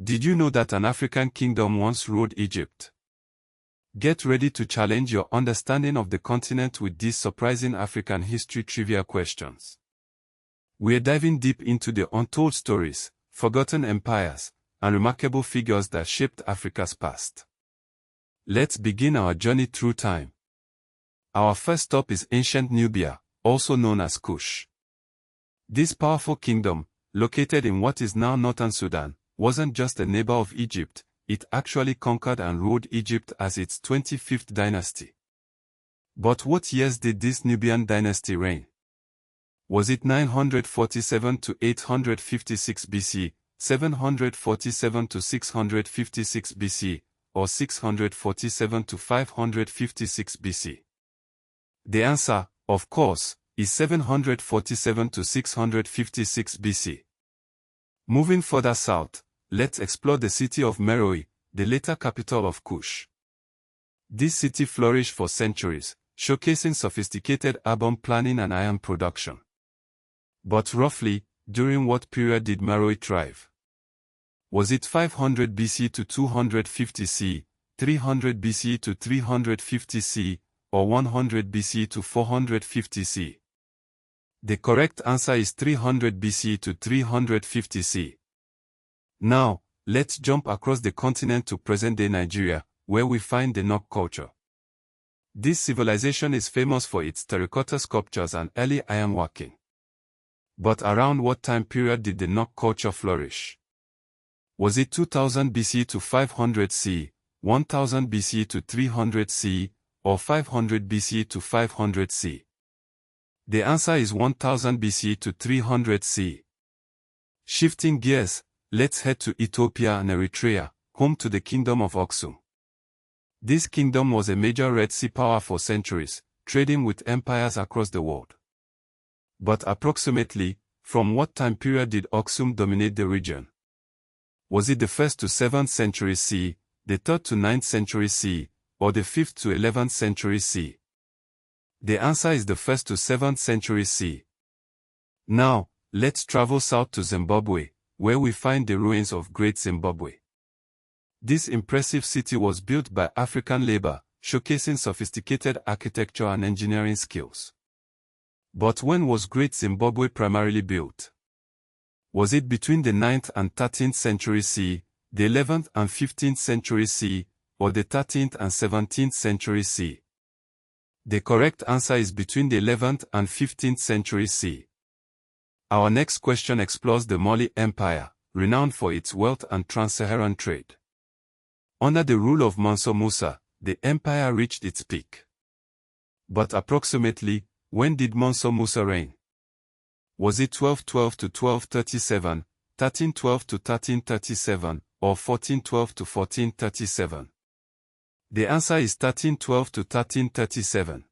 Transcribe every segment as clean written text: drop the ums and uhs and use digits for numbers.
Did you know that an African kingdom once ruled Egypt? Get ready to challenge your understanding of the continent with these surprising African history trivia questions. We're diving deep into the untold stories, forgotten empires, and remarkable figures that shaped Africa's past. Let's begin our journey through time. Our first stop is ancient Nubia, also known as Kush. This powerful kingdom, located in what is now northern Sudan, wasn't just a neighbor of Egypt, it actually conquered and ruled Egypt as its 25th dynasty. But what years did this Nubian dynasty reign? Was it 947 to 856 BC, 747 to 656 BC, or 647 to 556 BC? The answer, of course, is 747 to 656 BC. Moving further south, let's explore the city of Meroe, the later capital of Kush. This city flourished for centuries, showcasing sophisticated urban planning and iron production. But roughly, during what period did Meroe thrive? Was it 500 BC to 250 CE, 300 BC to 350 CE, or 100 BC to 450 CE? The correct answer is 300 BC to 350 CE. Now, let's jump across the continent to present-day Nigeria, where we find the Nok culture. This civilization is famous for its terracotta sculptures and early ironworking. But around what time period did the Nok culture flourish? Was it 2000 BC to 500 CE, 1000 BC to 300 CE, or 500 BC to 500 CE? The answer is 1000 BC to 300 CE. Shifting gears, let's head to Ethiopia and Eritrea, home to the Kingdom of Aksum. This kingdom was a major Red Sea power for centuries, trading with empires across the world. But approximately, from what time period did Aksum dominate the region? Was it the 1st to 7th century CE, the 3rd to 9th century CE, or the 5th to 11th century CE? The answer is the 1st to 7th century CE. Now, let's travel south to Zimbabwe, where we find the ruins of Great Zimbabwe. This impressive city was built by African labor, showcasing sophisticated architecture and engineering skills. But when was Great Zimbabwe primarily built? Was it between the 9th and 13th century CE, the 11th and 15th century CE, or the 13th and 17th century CE? The correct answer is between the 11th and 15th century CE. Our next question explores the Mali Empire, renowned for its wealth and trans-Saharan trade. Under the rule of Musa, the empire reached its peak. But approximately, when did Musa reign? Was it 1212 to 1237, 1312 to 1337, or 1412 to 1437? The answer is 1312 to 1337.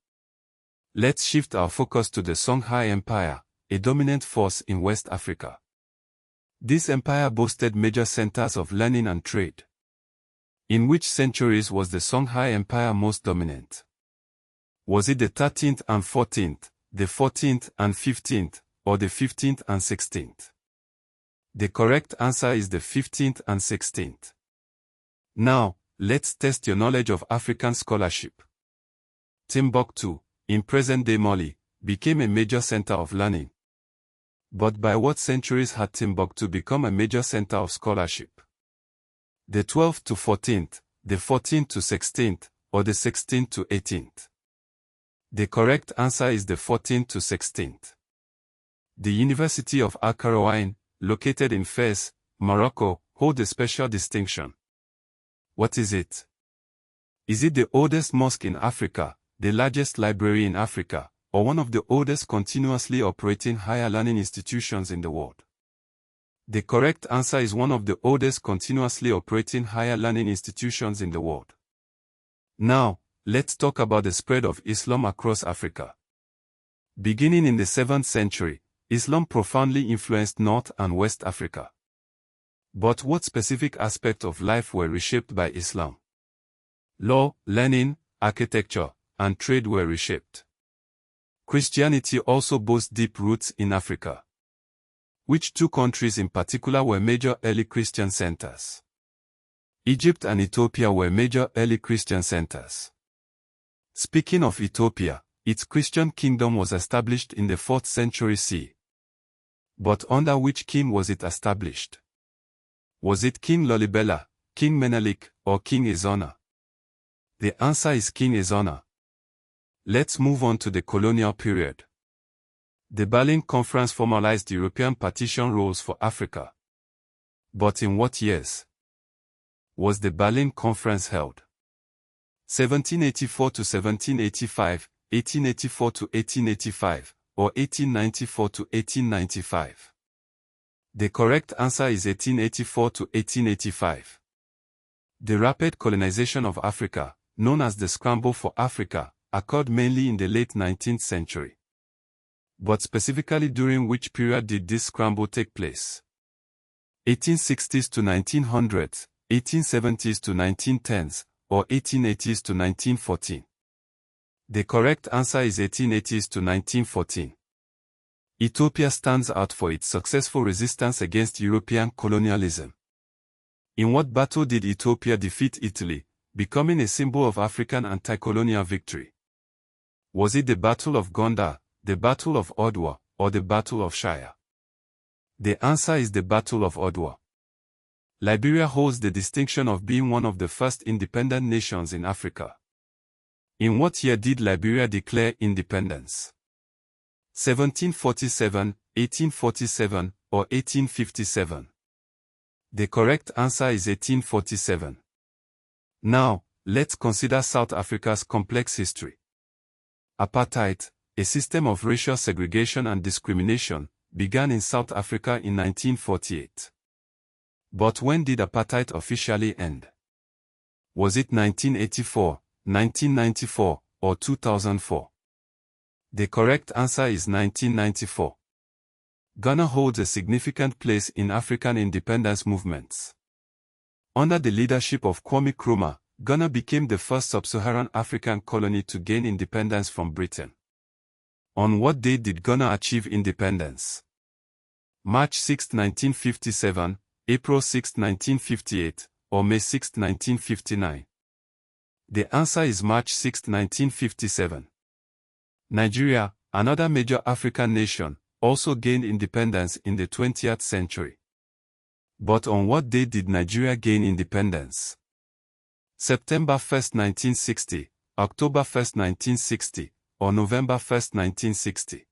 Let's shift our focus to the Songhai Empire, a dominant force in West Africa. This empire boasted major centers of learning and trade. In which centuries was the Songhai Empire most dominant? Was it the 13th and 14th, the 14th and 15th, or the 15th and 16th? The correct answer is the 15th and 16th. Now, let's test your knowledge of African scholarship. Timbuktu, in present-day Mali, became a major center of learning. But by what centuries had Timbuktu become a major center of scholarship? The 12th to 14th, the 14th to 16th, or the 16th to 18th? The correct answer is the 14th to 16th. The University of Al-Qarawiyyin, located in Fez, Morocco, holds a special distinction. What is it? Is it the oldest mosque in Africa, the largest library in Africa, or one of the oldest continuously operating higher learning institutions in the world? The correct answer is one of the oldest continuously operating higher learning institutions in the world. Now, let's talk about the spread of Islam across Africa. Beginning in the 7th century, Islam profoundly influenced North and West Africa. But what specific aspects of life were reshaped by Islam? Law, learning, architecture, and trade were reshaped. Christianity also boasts deep roots in Africa. Which two countries in particular were major early Christian centers? Egypt and Ethiopia were major early Christian centers. Speaking of Ethiopia, its Christian kingdom was established in the 4th century CE. But under which king was it established? Was it King Lalibela, King Menelik, or King Ezana? The answer is King Ezana. Let's move on to the colonial period. The Berlin Conference formalized European partition rules for Africa. But in what years was the Berlin Conference held? 1784 to 1785, 1884 to 1885, or 1894 to 1895? The correct answer is 1884 to 1885. The rapid colonization of Africa, known as the Scramble for Africa, occurred mainly in the late 19th century. But specifically during which period did this scramble take place? 1860s to 1900s, 1870s to 1910s, or 1880s to 1914? The correct answer is 1880s to 1914. Ethiopia stands out for its successful resistance against European colonialism. In what battle did Ethiopia defeat Italy, becoming a symbol of African anti-colonial victory? Was it the Battle of Gondar, the Battle of Odwa, or the Battle of Shire? The answer is the Battle of Odwa. Liberia holds the distinction of being one of the first independent nations in Africa. In what year did Liberia declare independence? 1747, 1847, or 1857? The correct answer is 1847. Now, let's consider South Africa's complex history. Apartheid, a system of racial segregation and discrimination, began in South Africa in 1948. But when did apartheid officially end? Was it 1984, 1994, or 2004? The correct answer is 1994. Ghana holds a significant place in African independence movements. Under the leadership of Kwame Nkrumah, Ghana became the first sub-Saharan African colony to gain independence from Britain. On what date did Ghana achieve independence? March 6, 1957, April 6, 1958, or May 6, 1959? The answer is March 6, 1957. Nigeria, another major African nation, also gained independence in the 20th century. But on what date did Nigeria gain independence? September 1, 1960, October 1, 1960, or November 1, 1960?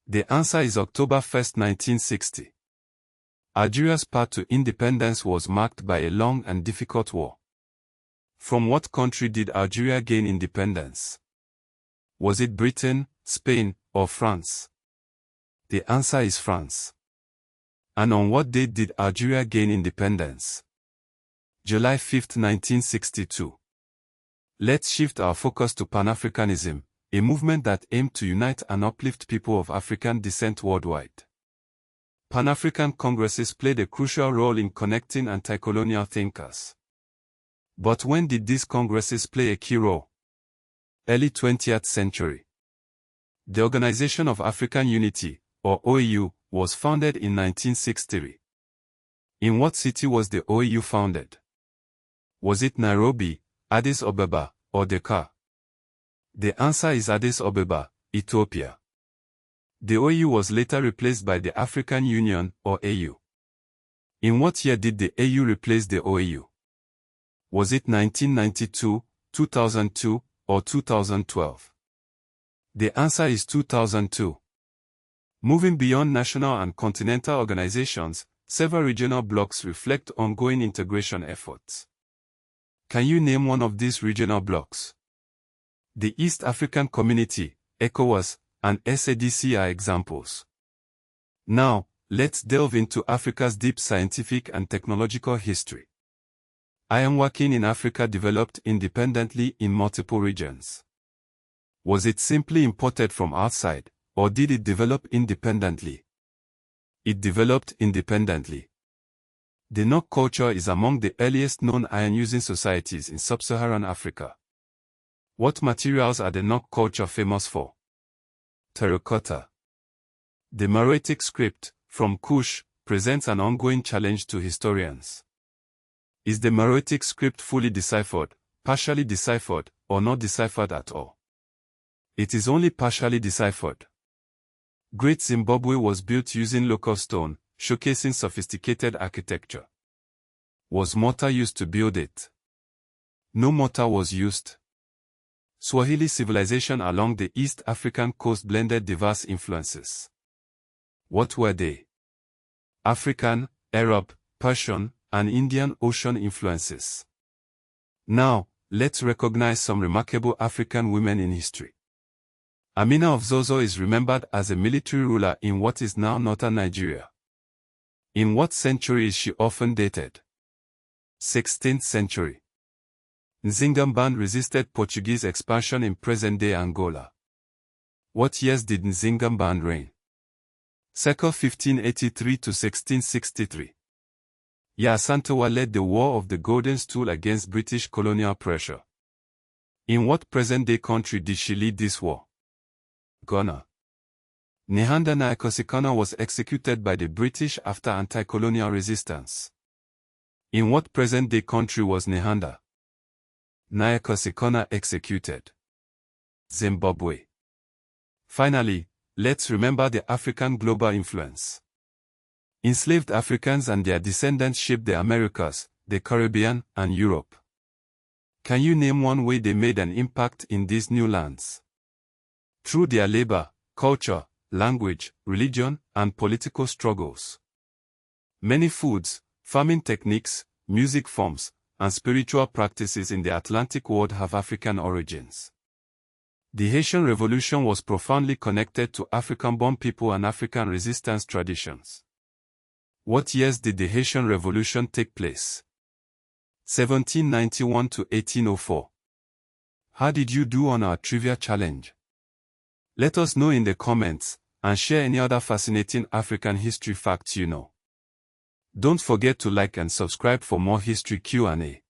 The answer is October 1, 1960. Algeria's path to independence was marked by a long and difficult war. From what country did Algeria gain independence? Was it Britain, Spain, or France? The answer is France. And on what date did Algeria gain independence? July 5, 1962. Let's shift our focus to Pan-Africanism, a movement that aimed to unite and uplift people of African descent worldwide. Pan-African congresses played a crucial role in connecting anti-colonial thinkers. But when did these congresses play a key role? Early 20th century. The Organization of African Unity, or OAU, was founded in 1963. In what city was the OAU founded? Was it Nairobi, Addis Ababa, or Dakar? The answer is Addis Ababa, Ethiopia. The OAU was later replaced by the African Union, or AU. In what year did the AU replace the OAU? Was it 1992, 2002, or 2012? The answer is 2002. Moving beyond national and continental organizations, several regional blocs reflect ongoing integration efforts. Can you name one of these regional blocs? The East African Community, ECOWAS, and SADC are examples. Now, let's delve into Africa's deep scientific and technological history. Iron working in Africa developed independently in multiple regions. Was it simply imported from outside, or did it develop independently? It developed independently. The Nok culture is among the earliest known iron-using societies in sub-Saharan Africa. What materials are the Nok culture famous for? Terracotta. The Meroitic script, from Kush, presents an ongoing challenge to historians. Is the Meroitic script fully deciphered, partially deciphered, or not deciphered at all? It is only partially deciphered. Great Zimbabwe was built using local stone, showcasing sophisticated architecture. Was mortar used to build it? No mortar was used. Swahili civilization along the East African coast blended diverse influences. What were they? African, Arab, Persian, and Indian Ocean influences. Now, let's recognize some remarkable African women in history. Amina of Zozo is remembered as a military ruler in what is now northern Nigeria. In what century is she often dated? 16th century. Nzingamban resisted Portuguese expansion in present-day Angola. What years did Nzingamban reign? Circa 1583 to 1663. Yasantowa led the War of the Golden Stool against British colonial pressure. In what present-day country did she lead this war? Ghana. Nehanda Nyakosikona was executed by the British after anti-colonial resistance. In what present-day country was Nehanda Nyakosikona executed? Zimbabwe. Finally, let's remember the African global influence. Enslaved Africans and their descendants shaped the Americas, the Caribbean, and Europe. Can you name one way they made an impact in these new lands? Through their labor, culture, language, religion, and political struggles. Many foods, farming techniques, music forms, and spiritual practices in the Atlantic world have African origins. The Haitian Revolution was profoundly connected to African-born people and African resistance traditions. What years did the Haitian Revolution take place? 1791 to 1804. How did you do on our trivia challenge? Let us know in the comments, and share any other fascinating African history facts you know. Don't forget to like and subscribe for more history Q&A.